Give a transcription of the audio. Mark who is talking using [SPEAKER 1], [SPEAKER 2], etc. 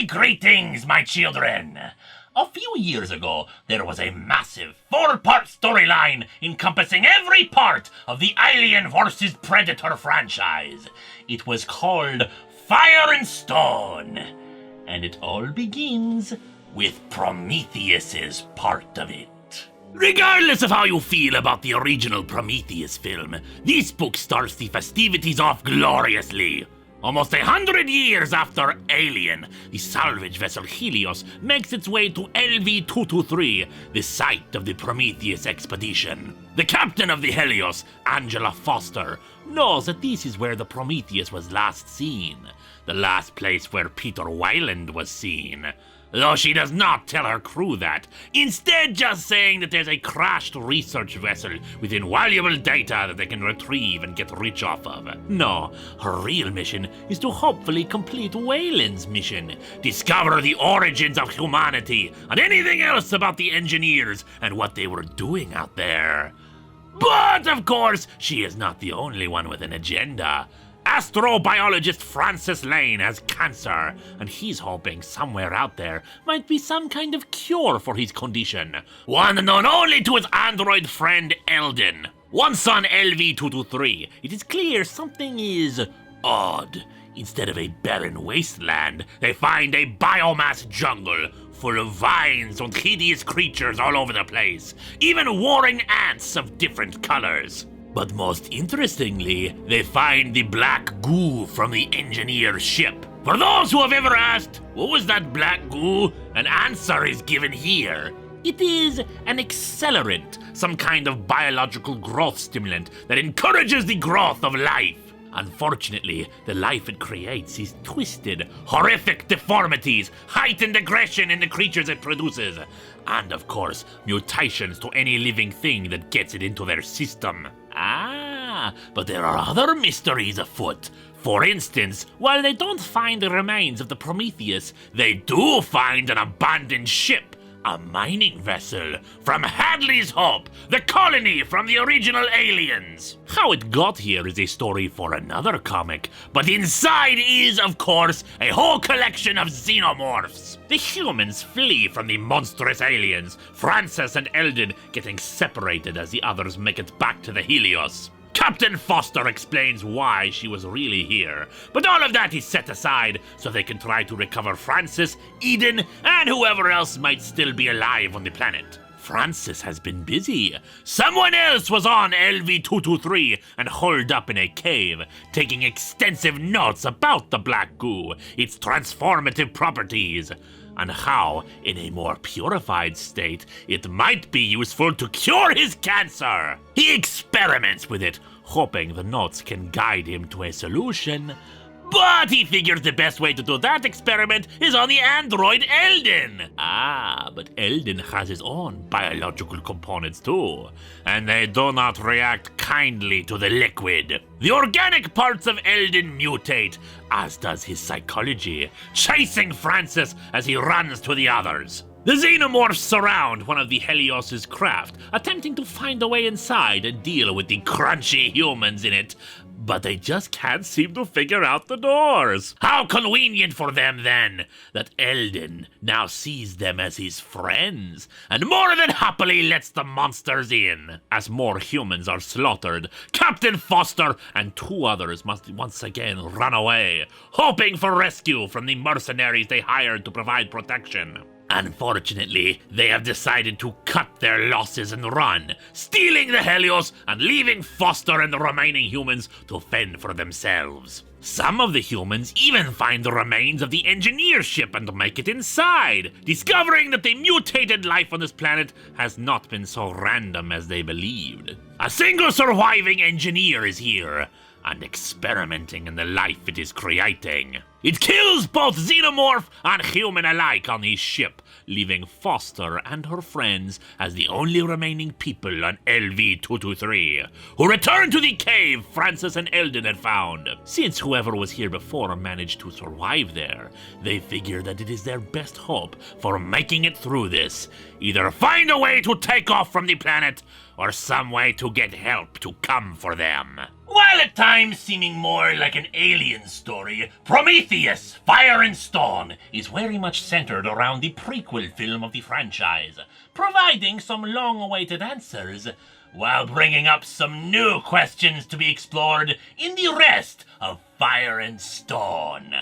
[SPEAKER 1] greetings, my children! A few years ago, there was a massive 4-part storyline encompassing every part of the Alien vs. Predator franchise. It was called Fire and Stone, and it all begins with Prometheus's part of it. Regardless of how you feel about the original Prometheus film, this book starts the festivities off gloriously. Almost 100 years after Alien, the salvage vessel Helios makes its way to LV-223, the site of the Prometheus expedition. The captain of the Helios, Angela Foster, knows that this is where the Prometheus was last seen, the last place where Peter Weyland was seen. Though she does not tell her crew that, instead just saying that there's a crashed research vessel with invaluable data that they can retrieve and get rich off of. No, her real mission is to hopefully complete Weyland's mission, discover the origins of humanity and anything else about the engineers and what they were doing out there. But of course, she is not the only one with an agenda. Astrobiologist Francis Lane has cancer, and he's hoping somewhere out there might be some kind of cure for his condition. One known only to his android friend Eldon. Once on LV-223, it is clear something is odd. Instead of a barren wasteland, they find a biomass jungle full of vines and hideous creatures all over the place, even warring ants of different colors. But most interestingly, they find the black goo from the engineer's ship. For those who have ever asked, what was that black goo? An answer is given here. It is an accelerant, some kind of biological growth stimulant that encourages the growth of life. Unfortunately, the life it creates is twisted, horrific deformities, heightened aggression in the creatures it produces, and of course, mutations to any living thing that gets it into their system. But there are other mysteries afoot. For instance, while they don't find the remains of the Prometheus, they do find an abandoned ship, a mining vessel from Hadley's Hope, the colony from the original Aliens. How it got here is a story for another comic, but inside is, of course, a whole collection of xenomorphs. The humans flee from the monstrous aliens, Francis and Eldon getting separated as the others make it back to the Helios. Captain Foster explains why she was really here, but all of that is set aside so they can try to recover Francis, Eden, and whoever else might still be alive on the planet. Francis has been busy. Someone else was on LV-223 and holed up in a cave, taking extensive notes about the black goo, its transformative properties, and how, in a more purified state, it might be useful to cure his cancer. He experiments with it, hoping the notes can guide him to a solution. But he figures the best way to do that experiment is on the android Eldon. But Eldon has his own biological components too, and they do not react kindly to the liquid. The organic parts of Eldon mutate, as does his psychology, chasing Francis as he runs to the others. The xenomorphs surround one of the Helios' craft, attempting to find a way inside and deal with the crunchy humans in it, but they just can't seem to figure out the doors. How convenient for them, then, that Eldon now sees them as his friends, and more than happily lets the monsters in. As more humans are slaughtered, Captain Foster and 2 others must once again run away, hoping for rescue from the mercenaries they hired to provide protection. Unfortunately, they have decided to cut their losses and run, stealing the Helios and leaving Foster and the remaining humans to fend for themselves. Some of the humans even find the remains of the engineer ship and make it inside, discovering that the mutated life on this planet has not been so random as they believed. A single surviving engineer is here, and experimenting in the life it is creating. It kills both xenomorph and human alike on his ship, leaving Foster and her friends as the only remaining people on LV-223, who return to the cave Francis and Eldon had found. Since whoever was here before managed to survive there, they figure that it is their best hope for making it through this. Either find a way to take off from the planet, or some way to get help to come for them. While at times seeming more like an alien story, Prometheus, Fire and Stone is very much centered around the prequel film of the franchise, providing some long-awaited answers, while bringing up some new questions to be explored in the rest of Fire and Stone.